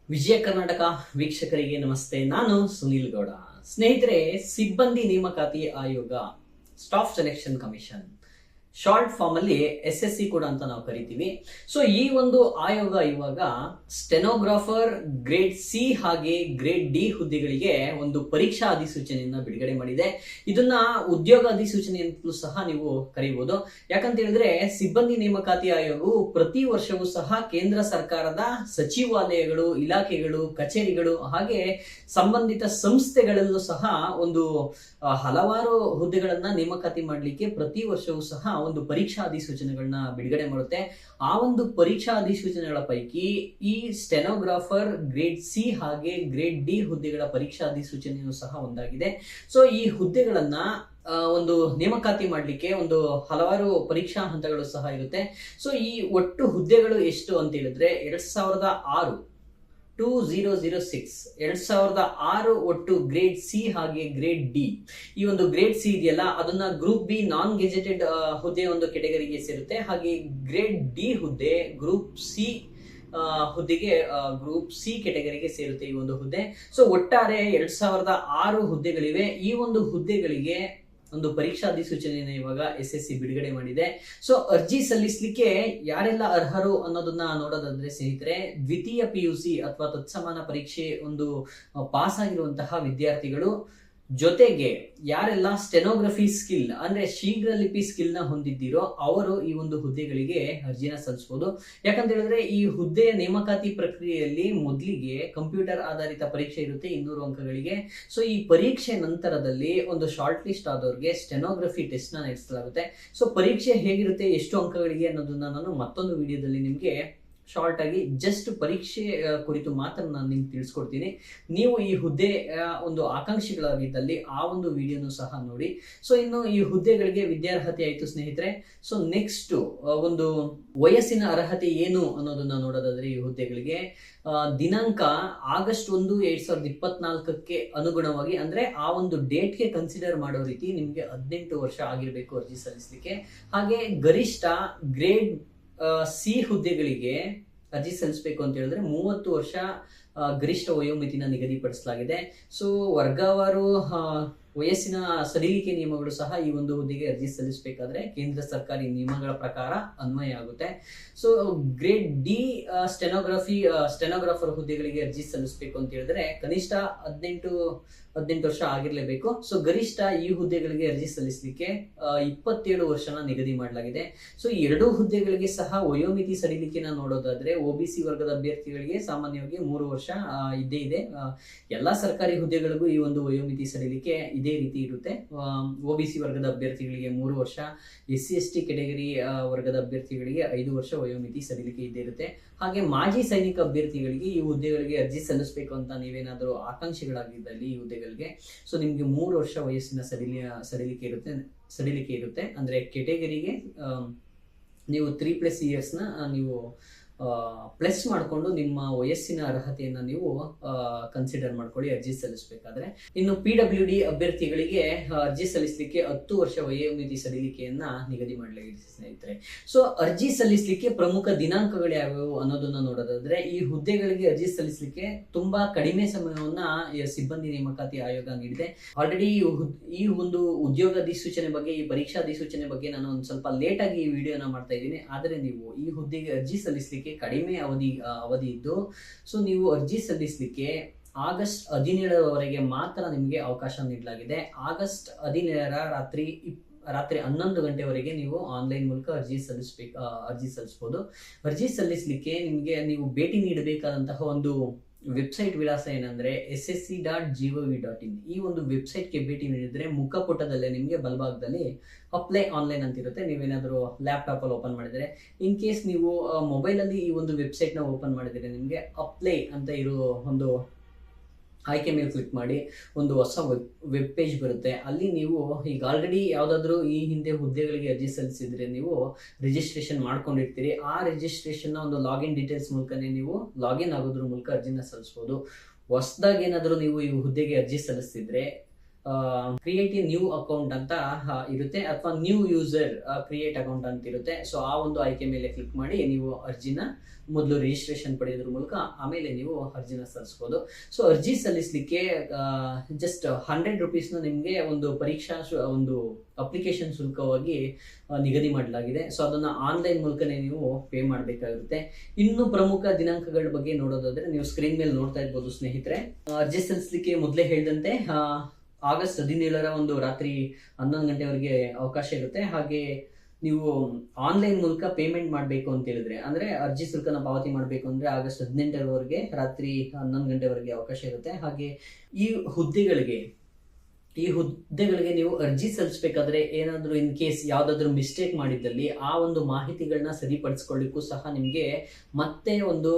ವಿಜಯ ಕರ್ನಾಟಕ ವೀಕ್ಷಕರಿಗೆ ನಮಸ್ತೆ. ನಾನು ಸುನೀಲ್ ಗೌಡ. ಸ್ನೇಹಿತರೆ, ಸಿಬ್ಬಂದಿ ನೇಮಕಾತಿ ಆಯೋಗ, staff selection commission, short form ಅಲ್ಲಿ SSC ಕೂಡ ಅಂತ ನಾವು ಕರಿತೀವಿ. ಸೊ ಈ ಒಂದು ಆಯೋಗ ಇವಾಗ ಸ್ಟೆನೋಗ್ರಾಫರ್ ಗ್ರೇಡ್ ಸಿ ಹಾಗೆ ಗ್ರೇಡ್ ಡಿ ಹುದ್ದೆಗಳಿಗೆ ಒಂದು ಪರೀಕ್ಷಾ ಅಧಿಸೂಚನೆಯನ್ನ ಬಿಡುಗಡೆ ಮಾಡಿದೆ. ಇದನ್ನ ಉದ್ಯೋಗ ಅಧಿಸೂಚನೆ ಅಂತಲೂ ಸಹ ನೀವು ಕರೀಬಹುದು. ಯಾಕಂತ ಹೇಳಿದ್ರೆ ಸಿಬ್ಬಂದಿ ನೇಮಕಾತಿ ಆಯೋಗವು ಪ್ರತಿ ವರ್ಷವೂ ಸಹ ಕೇಂದ್ರ ಸರ್ಕಾರದ ಸಚಿವಾಲಯಗಳು, ಇಲಾಖೆಗಳು, ಕಚೇರಿಗಳು ಹಾಗೆ ಸಂಬಂಧಿತ ಸಂಸ್ಥೆಗಳಲ್ಲೂ ಸಹ ಒಂದು ಹಲವಾರು ಹುದ್ದೆಗಳನ್ನ ನೇಮಕಾತಿ ಮಾಡಲಿಕ್ಕೆ ಪ್ರತಿ ವರ್ಷವೂ ಸಹ ಒಂದು ಪರೀಕ್ಷಾ ಅಧಿಸೂಚನೆಗಳನ್ನ ಬಿಡುಗಡೆ ಮಾಡುತ್ತೆ. ಆ ಒಂದು ಪರೀಕ್ಷಾ ಅಧಿಸೂಚನೆಗಳ ಪೈಕಿ ಈ ಸ್ಟೆನೋಗ್ರಾಫರ್ ಗ್ರೇಡ್ ಸಿ ಹಾಗೆ ಗ್ರೇಡ್ ಡಿ ಹುದ್ದೆಗಳ ಪರೀಕ್ಷಾ ಅಧಿಸೂಚನೆಯೂ ಸಹ ಒಂದಾಗಿದೆ. ಸೊ ಈ ಹುದ್ದೆಗಳನ್ನ ಒಂದು ನೇಮಕಾತಿ ಮಾಡಲಿಕ್ಕೆ ಒಂದು ಹಲವಾರು ಪರೀಕ್ಷಾ ಹಂತಗಳು ಸಹ ಇರುತ್ತೆ. ಸೊ ಈ ಒಟ್ಟು ಹುದ್ದೆಗಳು ಎಷ್ಟು ಅಂತ ಹೇಳಿದ್ರೆ 2006 ಒಟ್ಟು ಗ್ರೇಡ್ ಸಿ ಹಾಗೆ ಗ್ರೇಡ್ ಡಿ. ಈ ಒಂದು ಗ್ರೇಡ್ ಸಿ ಇದೆಯಲ್ಲ, ಅದನ್ನ ಗ್ರೂಪ್ ಬಿ ನಾನ್ ಗೆಜೆಟೆಡ್ ಹುದ್ದೆ ಒಂದು ಕೆಟಗರಿಗೆ ಸೇರುತ್ತೆ. ಹಾಗೆ ಗ್ರೇಡ್ ಡಿ ಹುದ್ದೆ ಗ್ರೂಪ್ ಸಿ ಹುದ್ದೆಗೆ ಗ್ರೂಪ್ ಸಿ ಕೆಟಗರಿಗೆ ಸೇರುತ್ತೆ ಈ ಒಂದು ಹುದ್ದೆ. ಸೊ ಒಟ್ಟಾರೆ 2006 ಹುದ್ದೆಗಳಿವೆ. ಈ ಒಂದು ಹುದ್ದೆಗಳಿಗೆ ಒಂದು ಪರೀಕ್ಷಾ ಅಧಿಸೂಚನೆಯನ್ನು ಇವಾಗ SSC ಬಿಡುಗಡೆ ಮಾಡಿದೆ. ಸೊ ಅರ್ಜಿ ಸಲ್ಲಿಸಲಿಕ್ಕೆ ಯಾರೆಲ್ಲ ಅರ್ಹರು ಅನ್ನೋದನ್ನ ನೋಡೋದಾದ್ರೆ ಸ್ನೇಹಿತರೆ, ದ್ವಿತೀಯ PUC ಅಥವಾ ತತ್ಸಮಾನ ಪರೀಕ್ಷೆ ಒಂದು ಪಾಸ್ ಆಗಿರುವಂತಹ ವಿದ್ಯಾರ್ಥಿಗಳು, ಜೊತೆಗೆ ಯಾರೆಲ್ಲ ಸ್ಟೆನೋಗ್ರಫಿ ಸ್ಕಿಲ್ ಅಂದ್ರೆ ಶೀಘ್ರ ಲಿಪಿ ಸ್ಕಿಲ್ ನ ಹೊಂದಿದ್ದೀರೋ ಅವರು ಈ ಒಂದು ಹುದ್ದೆಗಳಿಗೆ ಅರ್ಜಿನ ಸಲ್ಲಿಸಬಹುದು. ಯಾಕಂತ ಹೇಳಿದ್ರೆ ಈ ಹುದ್ದೆಯ ನೇಮಕಾತಿ ಪ್ರಕ್ರಿಯೆಯಲ್ಲಿ ಮೊದಲಿಗೆ ಕಂಪ್ಯೂಟರ್ ಆಧಾರಿತ ಪರೀಕ್ಷೆ ಇರುತ್ತೆ 200 ಅಂಕಗಳಿಗೆ. ಸೊ ಈ ಪರೀಕ್ಷೆ ನಂತರದಲ್ಲಿ ಒಂದು ಶಾರ್ಟ್ ಲಿಸ್ಟ್ ಆದವ್ರಿಗೆ ಸ್ಟೆನೋಗ್ರಫಿ ಟೆಸ್ಟ್ ನ ನಡೆಸಲಾಗುತ್ತೆ. ಸೊ ಪರೀಕ್ಷೆ ಹೇಗಿರುತ್ತೆ, ಎಷ್ಟು ಅಂಕಗಳಿಗೆ ಅನ್ನೋದನ್ನ ನಾನು ಮತ್ತೊಂದು ವಿಡಿಯೋದಲ್ಲಿ ನಿಮ್ಗೆ ಶಾರ್ಟ್ ಆಗಿ ಜಸ್ಟ್ ಪರೀಕ್ಷೆ ಕುರಿತು ಮಾತ್ರ ನಾನು ನಿಮ್ಗೆ ತಿಳಿಸ್ಕೊಡ್ತೀನಿ. ನೀವು ಈ ಹುದ್ದೆ ಒಂದು ಆಕಾಂಕ್ಷಿಗಳಾಗಿದ್ದಲ್ಲಿ ಆ ಒಂದು ವಿಡಿಯೋನು ಸಹ ನೋಡಿ. ಸೊ ಇನ್ನು ಈ ಹುದ್ದೆಗಳಿಗೆ ವಿದ್ಯಾರ್ಹತೆ ಆಯ್ತು ಸ್ನೇಹಿತರೆ. ಸೊ ನೆಕ್ಸ್ಟ್ ಒಂದು ವಯಸ್ಸಿನ ಅರ್ಹತೆ ಏನು ಅನ್ನೋದನ್ನ ನೋಡೋದಾದ್ರೆ ಈ ಹುದ್ದೆಗಳಿಗೆ ದಿನಾಂಕ ಆಗಸ್ಟ್ 1, 2024 ಅನುಗುಣವಾಗಿ ಅಂದ್ರೆ ಆ ಒಂದು ಡೇಟ್ಗೆ ಕನ್ಸಿಡರ್ ಮಾಡೋ ರೀತಿ ನಿಮ್ಗೆ 18 ವರ್ಷ ಆಗಿರ್ಬೇಕು ಅರ್ಜಿ ಸಲ್ಲಿಸಲಿಕ್ಕೆ. ಹಾಗೆ ಗರಿಷ್ಠ ಗ್ರೇಡ್ ಸಿ ಹುದ್ದೆಗಳಿಗೆ ಅರ್ಜಿ ಸಲ್ಲಿಸಬೇಕು ಅಂತ ಹೇಳಿದ್ರೆ 30 ವರ್ಷ ಗರಿಷ್ಠ ವಯೋಮಿತಿನ ನಿಗದಿಪಡಿಸಲಾಗಿದೆ. ಸೊ ವರ್ಗವಾರು ವಯಸ್ಸಿನ ಸಡಿಲಿಕೆ ನಿಯಮಗಳು ಸಹ ಈ ಒಂದು ಹುದ್ದೆಗೆ ಅರ್ಜಿ ಸಲ್ಲಿಸಬೇಕಾದ್ರೆ ಕೇಂದ್ರ ಸರ್ಕಾರಿ ನಿಯಮಗಳ ಪ್ರಕಾರ ಅನ್ವಯ ಆಗುತ್ತೆ. ಸೊ ಗ್ರೇಡ್ ಡಿ ಸ್ಟೆನೋಗ್ರಾಫರ್ ಹುದ್ದೆಗಳಿಗೆ ಅರ್ಜಿ ಸಲ್ಲಿಸಬೇಕು ಅಂತ ಹೇಳಿದ್ರೆ ಕನಿಷ್ಠ 18 ವರ್ಷ ಆಗಿರ್ಲೇಬೇಕು. ಸೊ ಗರಿಷ್ಠ ಈ ಹುದ್ದೆಗಳಿಗೆ ಅರ್ಜಿ ಸಲ್ಲಿಸಲಿಕ್ಕೆ 27 ವರ್ಷನ ನಿಗದಿ ಮಾಡಲಾಗಿದೆ. ಸೊ ಎರಡೂ ಹುದ್ದೆಗಳಿಗೆ ಸಹ ವಯೋಮಿತಿ ಸಡಿಲಿಕೆನ ನೋಡೋದಾದ್ರೆ OBC ವರ್ಗದ ಅಭ್ಯರ್ಥಿಗಳಿಗೆ ಸಾಮಾನ್ಯವಾಗಿ 3 ವರ್ಷ ಇದ್ದೇ ಇದೆ. ಎಲ್ಲಾ ಸರ್ಕಾರಿ ಹುದ್ದೆಗಳಿಗೂ ಈ ಒಂದು ವಯೋಮಿತಿ ಸಡಿಲಿಕೆ ಇದೇ ರೀತಿ ಇರುತ್ತೆ. OBC ವರ್ಗದ ಅಭ್ಯರ್ಥಿಗಳಿಗೆ 3 ವರ್ಷ, SC/ST ಕೆಟಗರಿ ವರ್ಗದ ಅಭ್ಯರ್ಥಿಗಳಿಗೆ 5 ವರ್ಷ ವಯೋಮಿತಿ ಸಡಿಲಿಕೆ ಇದ್ದೇ ಇರುತ್ತೆ. ಹಾಗೆ ಮಾಜಿ ಸೈನಿಕ ಅಭ್ಯರ್ಥಿಗಳಿಗೆ ಈ ಹುದ್ದೆಗಳಿಗೆ ಅರ್ಜಿ ಸಲ್ಲಿಸಬೇಕು ಅಂತ ನೀವೇನಾದರೂ ಆಕಾಂಕ್ಷಿಗಳಾಗಿದ್ದಲ್ಲಿ ಈ ಹುದ್ದೆಗಳಿಗೆ ಸೊ ನಿಮ್ಗೆ 3 ವರ್ಷ ವಯಸ್ಸಿನ ಸಡಿಲಿಕೆ ಇರುತ್ತೆ. ಅಂದ್ರೆ ಕೆಟಗರಿಗೆ ನೀವು 3+ years ನೀವು ಪ್ಲಸ್ ಮಾಡಿಕೊಂಡು ನಿಮ್ಮ ವಯಸ್ಸಿನ ಅರ್ಹತೆಯನ್ನ ನೀವು ಕನ್ಸಿಡರ್ ಮಾಡ್ಕೊಳ್ಳಿ ಅರ್ಜಿ ಸಲ್ಲಿಸಬೇಕಾದ್ರೆ. ಇನ್ನು PWD ಅಭ್ಯರ್ಥಿಗಳಿಗೆ ಅರ್ಜಿ ಸಲ್ಲಿಸಲಿಕ್ಕೆ 10 ವರ್ಷ ವಯೋಮಿತಿ ಸಡಿಲಿಕೆಯನ್ನ ನಿಗದಿ ಮಾಡಲಾಗಿದೆ ಸ್ನೇಹಿತರೆ. ಸೊ ಅರ್ಜಿ ಸಲ್ಲಿಸಲಿಕ್ಕೆ ಪ್ರಮುಖ ದಿನಾಂಕಗಳು ಯಾವ್ಯಾವು ಅನ್ನೋದನ್ನ ನೋಡೋದಾದ್ರೆ ಈ ಹುದ್ದೆಗಳಿಗೆ ಅರ್ಜಿ ಸಲ್ಲಿಸಲಿಕ್ಕೆ ತುಂಬಾ ಕಡಿಮೆ ಸಮಯವನ್ನ ಸಿಬ್ಬಂದಿ ನೇಮಕಾತಿ ಆಯೋಗ ನೀಡಿದೆ. ಆಲ್ರೆಡಿ ಈ ಒಂದು ಉದ್ಯೋಗ ಅಧಿಸೂಚನೆ ಬಗ್ಗೆ, ಈ ಪರೀಕ್ಷಾ ಅಧಿಸೂಚನೆ ಬಗ್ಗೆ ನಾನು ಒಂದು ಸ್ವಲ್ಪ ಲೇಟ್ ಆಗಿ ಈ ವಿಡಿಯೋನ ಮಾಡ್ತಾ ಇದ್ದೀನಿ. ಆದ್ರೆ ನೀವು ಈ ಹುದ್ದೆಗೆ ಅರ್ಜಿ ಸಲ್ಲಿಸಲಿಕ್ಕೆ ಕಡಿಮೆ ಅವಧಿ ಇದ್ದು ಸೊ ನೀವು ಅರ್ಜಿ ಸಲ್ಲಿಸಲಿಕ್ಕೆ ಆಗಸ್ಟ್ 17ರವರೆಗೆ ಮಾತ್ರ ನಿಮಗೆ ಅವಕಾಶ ನೀಡಲಾಗಿದೆ. ಆಗಸ್ಟ್ 17ರ ರಾತ್ರಿ 11 ಗಂಟೆವರೆಗೆ ನೀವು ಆನ್ಲೈನ್ ಮೂಲಕ ಅರ್ಜಿ ಸಲ್ಲಿಸಬಹುದು. ಅರ್ಜಿ ಸಲ್ಲಿಸಲಿಕ್ಕೆ ನೀವು ಭೇಟಿ ನೀಡಬೇಕಾದಂತಹ ಒಂದು ವೆಬ್ಸೈಟ್ ವಿಳಾಸ ಏನಂದ್ರೆ ssc.gov.in. ಈ ಒಂದು ವೆಬ್ಸೈಟ್ಗೆ ಭೇಟಿ ನೀಡಿದ್ರೆ ಮುಖಪುಟದಲ್ಲೇ ನಿಮಗೆ ಬಲಭಾಗದಲ್ಲಿ ಅಪ್ಲೈ ಆನ್ಲೈನ್ ಅಂತ ಇರುತ್ತೆ. ನೀವೇನಾದರೂ ಲ್ಯಾಪ್ಟಾಪ್ ಅಲ್ಲಿ ಓಪನ್ ಮಾಡಿದ್ರೆ, ಇನ್ ಕೇಸ್ ನೀವು ಮೊಬೈಲ್ ಅಲ್ಲಿ ಈ ಒಂದು ವೆಬ್ಸೈಟ್ ನ ಓಪನ್ ಮಾಡಿದ್ರೆ ನಿಮಗೆ ಅಪ್ಲೈ ಅಂತ ಇರೋ ಒಂದು ಆಯ್ಕೆ ಮೇಲೆ ಕ್ಲಿಕ್ ಮಾಡಿ ಒಂದು ಹೊಸ ವೆಬ್ ಪೇಜ್ ಬರುತ್ತೆ. ಅಲ್ಲಿ ನೀವು ಈಗ ಆಲ್ರೆಡಿ ಯಾವ್ದಾದ್ರು ಈ ಹಿಂದೆ ಹುದ್ದೆಗಳಿಗೆ ಅರ್ಜಿ ಸಲ್ಲಿಸಿದ್ರೆ ನೀವು ರಿಜಿಸ್ಟ್ರೇಷನ್ ಮಾಡ್ಕೊಂಡಿರ್ತೀರಿ. ಆ ರಿಜಿಸ್ಟ್ರೇಷನ್ ನ ಒಂದು ಲಾಗಿನ್ ಡೀಟೇಲ್ಸ್ ಮೂಲಕನೇ ನೀವು ಲಾಗಿನ್ ಆಗೋದ್ರ ಮೂಲಕ ಅರ್ಜಿನ ಸಲ್ಲಿಸಬಹುದು. ಹೊಸದಾಗಿ ಏನಾದರೂ ನೀವು ಈ ಹುದ್ದೆಗೆ ಅರ್ಜಿ ಸಲ್ಲಿಸ್ತಿದ್ರೆ ಕ್ರಿಯೇಟ್ ಎ ನ್ಯೂ ಅಕೌಂಟ್ ಅಂತ ಇರುತ್ತೆ, ಅಥವಾ ನ್ಯೂ ಯೂಸರ್ ಕ್ರಿಯೇಟ್ ಅಕೌಂಟ್ ಅಂತ ಇರುತ್ತೆ. ಸೊ ಆ ಒಂದು ಆಯ್ಕೆ ಮೇಲೆ ಕ್ಲಿಕ್ ಮಾಡಿ ನೀವು ಅರ್ಜಿನ ಮೊದಲು ರಿಜಿಸ್ಟ್ರೇಷನ್ ಪಡೆಯೋದ್ರ ಮೂಲಕ ಆಮೇಲೆ ನೀವು ಅರ್ಜಿನ ಸಲ್ಲಿಸಬಹುದು. ಸೊ ಅರ್ಜಿ ಸಲ್ಲಿಸಲಿಕ್ಕೆ ಜಸ್ಟ್ 100 rupeesನ ನಿಮಗೆ ಒಂದು ಪರೀಕ್ಷಾ ಒಂದು ಅಪ್ಲಿಕೇಶನ್ ಶುಲ್ಕವಾಗಿ ನಿಗದಿ ಮಾಡಲಾಗಿದೆ. ಸೊ ಅದನ್ನ ಆನ್ಲೈನ್ ಮೂಲಕನೇ ನೀವು ಪೇ ಮಾಡಬೇಕಾಗಿರುತ್ತೆ. ಇನ್ನು ಪ್ರಮುಖ ದಿನಾಂಕಗಳ ಬಗ್ಗೆ ನೋಡೋದಾದ್ರೆ ನೀವು ಸ್ಕ್ರೀನ್ ಮೇಲೆ ನೋಡ್ತಾ ಇರ್ಬೋದು ಸ್ನೇಹಿತರೆ. ಅರ್ಜಿ ಸಲ್ಲಿಸಲಿಕ್ಕೆ ಮೊದಲೇ ಹೇಳಿದಂತೆ ಆಗಸ್ಟ್ 17ರ ಒಂದು ರಾತ್ರಿ 11 ಗಂಟೆವರೆಗೆ ಅವಕಾಶ ಇರುತ್ತೆ. ಹಾಗೆ ನೀವು ಆನ್ಲೈನ್ ಮೂಲಕ ಪೇಮೆಂಟ್ ಮಾಡಬೇಕು ಅಂತ ಹೇಳಿದ್ರೆ, ಅಂದ್ರೆ ಅರ್ಜಿ ಶುಲ್ಕನ ಪಾವತಿ ಮಾಡಬೇಕು ಅಂದ್ರೆ ಆಗಸ್ಟ್ 18ರವರೆಗೆ ರಾತ್ರಿ 11 ಗಂಟೆವರೆಗೆ ಅವಕಾಶ ಇರುತ್ತೆ. ಹಾಗೆ ಈ ಹುದ್ದೆಗಳಿಗೆ ನೀವು ಅರ್ಜಿ ಸಲ್ಲಿಸಬೇಕಾದ್ರೆ ಏನಾದರೂ ಇನ್ ಕೇಸ್ ಯಾವ್ದಾದ್ರು ಮಿಸ್ಟೇಕ್ ಮಾಡಿದ್ದಲ್ಲಿ ಆ ಒಂದು ಮಾಹಿತಿಗಳನ್ನ ಸರಿಪಡಿಸ್ಕೊಳ್ಳಿಕ್ಕೂ ಸಹ ನಿಮ್ಗೆ ಮತ್ತೆ ಒಂದು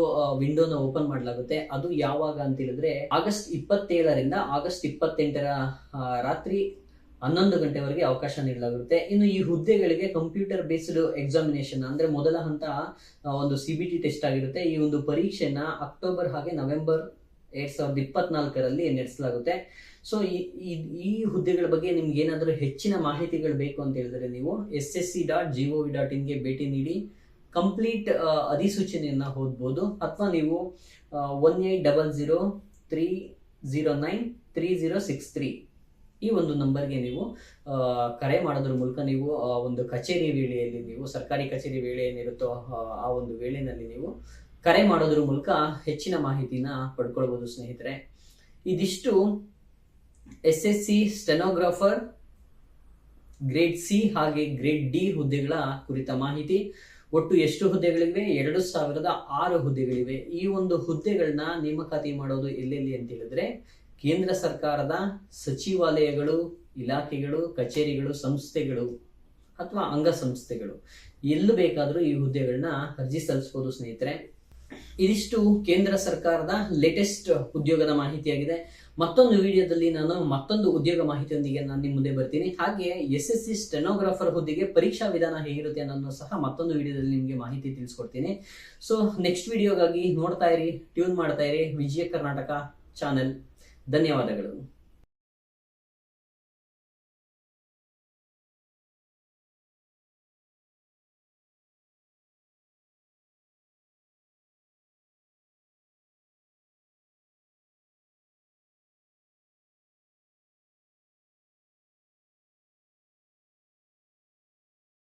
ವಿಂಡೋನ ಓಪನ್ ಮಾಡಲಾಗುತ್ತೆ. ಅದು ಯಾವಾಗ ಅಂತ ಹೇಳಿದ್ರೆ ಆಗಸ್ಟ್ 27ರಿಂದ ಆಗಸ್ಟ್ 28ರ ರಾತ್ರಿ 11 ಗಂಟೆವರೆಗೆ ಅವಕಾಶ ನೀಡಲಾಗುತ್ತೆ. ಇನ್ನು ಈ ಹುದ್ದೆಗಳಿಗೆ ಕಂಪ್ಯೂಟರ್ ಬೇಸ್ಡ್ ಎಕ್ಸಾಮಿನೇಷನ್ ಅಂದ್ರೆ ಮೊದಲ ಹಂತ ಒಂದು CBT ಟೆಸ್ಟ್ ಆಗಿರುತ್ತೆ. ಈ ಒಂದು ಪರೀಕ್ಷೆನ ಅಕ್ಟೋಬರ್ ಹಾಗೆ ನವೆಂಬರ್ 2024ರಲ್ಲಿ ನಡೆಸಲಾಗುತ್ತೆ. ಸೊ ಈ ಹುದ್ದೆಗಳ ಬಗ್ಗೆ ನಿಮ್ಗೆ ಏನಾದರೂ ಹೆಚ್ಚಿನ ಮಾಹಿತಿಗಳು ಬೇಕು ಅಂತ ಹೇಳಿದ್ರೆ ನೀವು ssc.gov.in ಗೆ ಭೇಟಿ ನೀಡಿ ಕಂಪ್ಲೀಟ್ ಅಧಿಸೂಚನೆಯನ್ನ ಓದ್ಬೋದು, ಅಥವಾ ನೀವು 1800309363 ಈ ಒಂದು ನಂಬರ್ಗೆ ನೀವು ಕರೆ ಮಾಡೋದ್ರ ಮೂಲಕ ನೀವು ಒಂದು ಕಚೇರಿ ವೇಳೆಯಲ್ಲಿ ನೀವು ಸರ್ಕಾರಿ ಕಚೇರಿ ವೇಳೆ ಏನಿರುತ್ತೋ ಆ ಒಂದು ವೇಳೆಯಲ್ಲಿ ನೀವು ಕರೆ ಮಾಡೋದ್ರ ಮೂಲಕ ಹೆಚ್ಚಿನ ಮಾಹಿತಿನ ಪಡ್ಕೊಳ್ಬಹುದು ಸ್ನೇಹಿತರೆ. ಇದಿಷ್ಟು SSC ಸ್ಟೆನೋಗ್ರಾಫರ್ ಗ್ರೇಡ್ C ಹಾಗೆ ಗ್ರೇಡ್ D ಹುದ್ದೆಗಳ ಕುರಿತ ಮಾಹಿತಿ. ಒಟ್ಟು ಎಷ್ಟು ಹುದ್ದೆಗಳಿವೆ? 2006 ಹುದ್ದೆಗಳಿವೆ. ಈ ಒಂದು ಹುದ್ದೆಗಳನ್ನ ನೇಮಕಾತಿ ಮಾಡೋದು ಎಲ್ಲೆಲ್ಲಿ ಅಂತ ಹೇಳಿದ್ರೆ ಕೇಂದ್ರ ಸರ್ಕಾರದ ಸಚಿವಾಲಯಗಳು, ಇಲಾಖೆಗಳು, ಕಚೇರಿಗಳು, ಸಂಸ್ಥೆಗಳು ಅಥವಾ ಅಂಗಸಂಸ್ಥೆಗಳು ಎಲ್ಲೂ ಬೇಕಾದರೂ ಈ ಹುದ್ದೆಗಳನ್ನ ಅರ್ಜಿ ಸಲ್ಲಿಸಬಹುದು ಸ್ನೇಹಿತರೆ. ಇದಿಷ್ಟು ಕೇಂದ್ರ ಸರ್ಕಾರದ ಲೇಟೆಸ್ಟ್ ಉದ್ಯೋಗದ ಮಾಹಿತಿಯಾಗಿದೆ. ಮತ್ತೊಂದು ವಿಡಿಯೋದಲ್ಲಿ ನಾನು ಮತ್ತೊಂದು ಉದ್ಯೋಗ ಮಾಹಿತಿಯೊಂದಿಗೆ ನಾನು ನಿಮ್ಮ ಮುಂದೆ ಬರ್ತೀನಿ. ಹಾಗೆ SSC ಸ್ಟೆನೋಗ್ರಾಫರ್ ಹುದ್ದೆಗೆ ಪರೀಕ್ಷಾ ವಿಧಾನ ಹೇಗಿರುತ್ತೆ ಅನ್ನೋದನ್ನು ಸಹ ಮತ್ತೊಂದು ವಿಡಿಯೋದಲ್ಲಿ ನಿಮಗೆ ಮಾಹಿತಿ ತಿಳಿಸ್ಕೊಡ್ತೀನಿ. ಸೊ ನೆಕ್ಸ್ಟ್ ವಿಡಿಯೋಗಾಗಿ ನೋಡ್ತಾ ಇರಿ, ಟ್ಯೂನ್ ಮಾಡ್ತಾ ಇರಿ ವಿಜಯ ಕರ್ನಾಟಕ ಚಾನೆಲ್. ಧನ್ಯವಾದಗಳು.